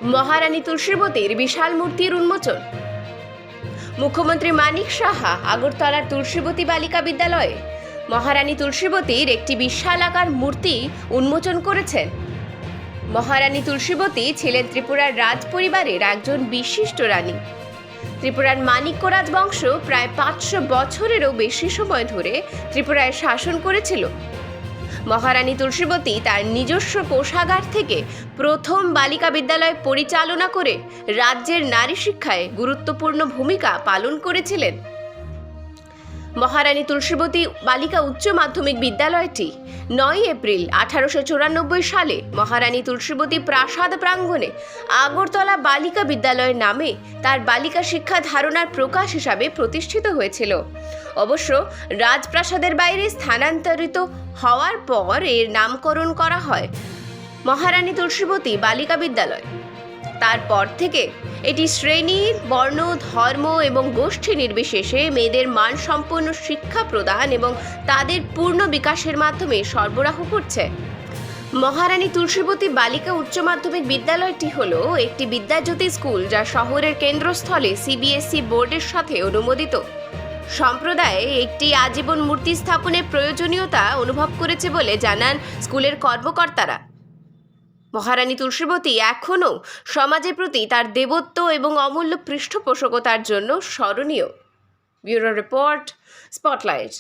মহারানী তুলসীবতীর বিশাল মূর্তির উন্মোচন। মুখ্যমন্ত্রী মানিক সাহা আগরতলার তুলসীবতী বালিকা বিদ্যালয়ে মহারানী তুলসীবতীর একটি বিশালাকার মূর্তি উন্মোচন করেছেন। মহারানী তুলসীবতী ছিলেন ত্রিপুরার রাজ পরিবারের একজন বিশিষ্ট রানী। ত্রিপুরার মানিক্য রাজবংশ প্রায় 500 বছরেরও বেশি সময় ধরে ত্রিপুরায় শাসন করেছিল। মহারানী তুলসীবতী তার নিজস্ব কোষাগার থেকে প্রথম বালিকা বিদ্যালয় পরিচালনা করে রাজ্যের নারী শিক্ষায় গুরুত্বপূর্ণ ভূমিকা পালন করেছিলেন। মহারানী তুলসীবতী বালিকা উচ্চ মাধ্যমিক বিদ্যালয়টি 9 এপ্রিল 1894 সালে মহারানী তুলসীবতী প্রাসাদ প্রাঙ্গণে আগরতলা বালিকা বিদ্যালয় নামে তার বালিকা শিক্ষা ধারণার প্রকাশ হিসাবে প্রতিষ্ঠিত হয়েছিল। অবশ্য রাজপ্রাসাদের বাইরে স্থানান্তরিত হওয়ার পর এর নামকরণ করা হয় মহারানী তুলসীবতী বালিকা বিদ্যালয়। তারপর থেকে এটি শ্রেণী, বর্ণ, ধর্ম এবং গোষ্ঠী নির্বিশেষে মেয়েদের মানসম্পন্ন শিক্ষা প্রদান এবং তাদের পূর্ণ বিকাশের মাধ্যমে সরবরাহ করছে। মহারানী তুলসীবতী বালিকা উচ্চ মাধ্যমিক বিদ্যালয়টি হল একটি বিদ্যাজ্যোতি স্কুল যা শহরের কেন্দ্রস্থলে সিবিএসই বোর্ডের সাথে অনুমোদিত। সম্প্রদায়ে একটি আজীবন মূর্তি স্থাপনের প্রয়োজনীয়তা অনুভব করেছে বলে জানান স্কুলের কর্মকর্তারা। মহারানী তুলসীবতী এখনও সমাজের প্রতি তার দেবত্ব এবং অমূল্য পৃষ্ঠপোষকতার জন্য স্মরণীয়। Bureau report, spotlight.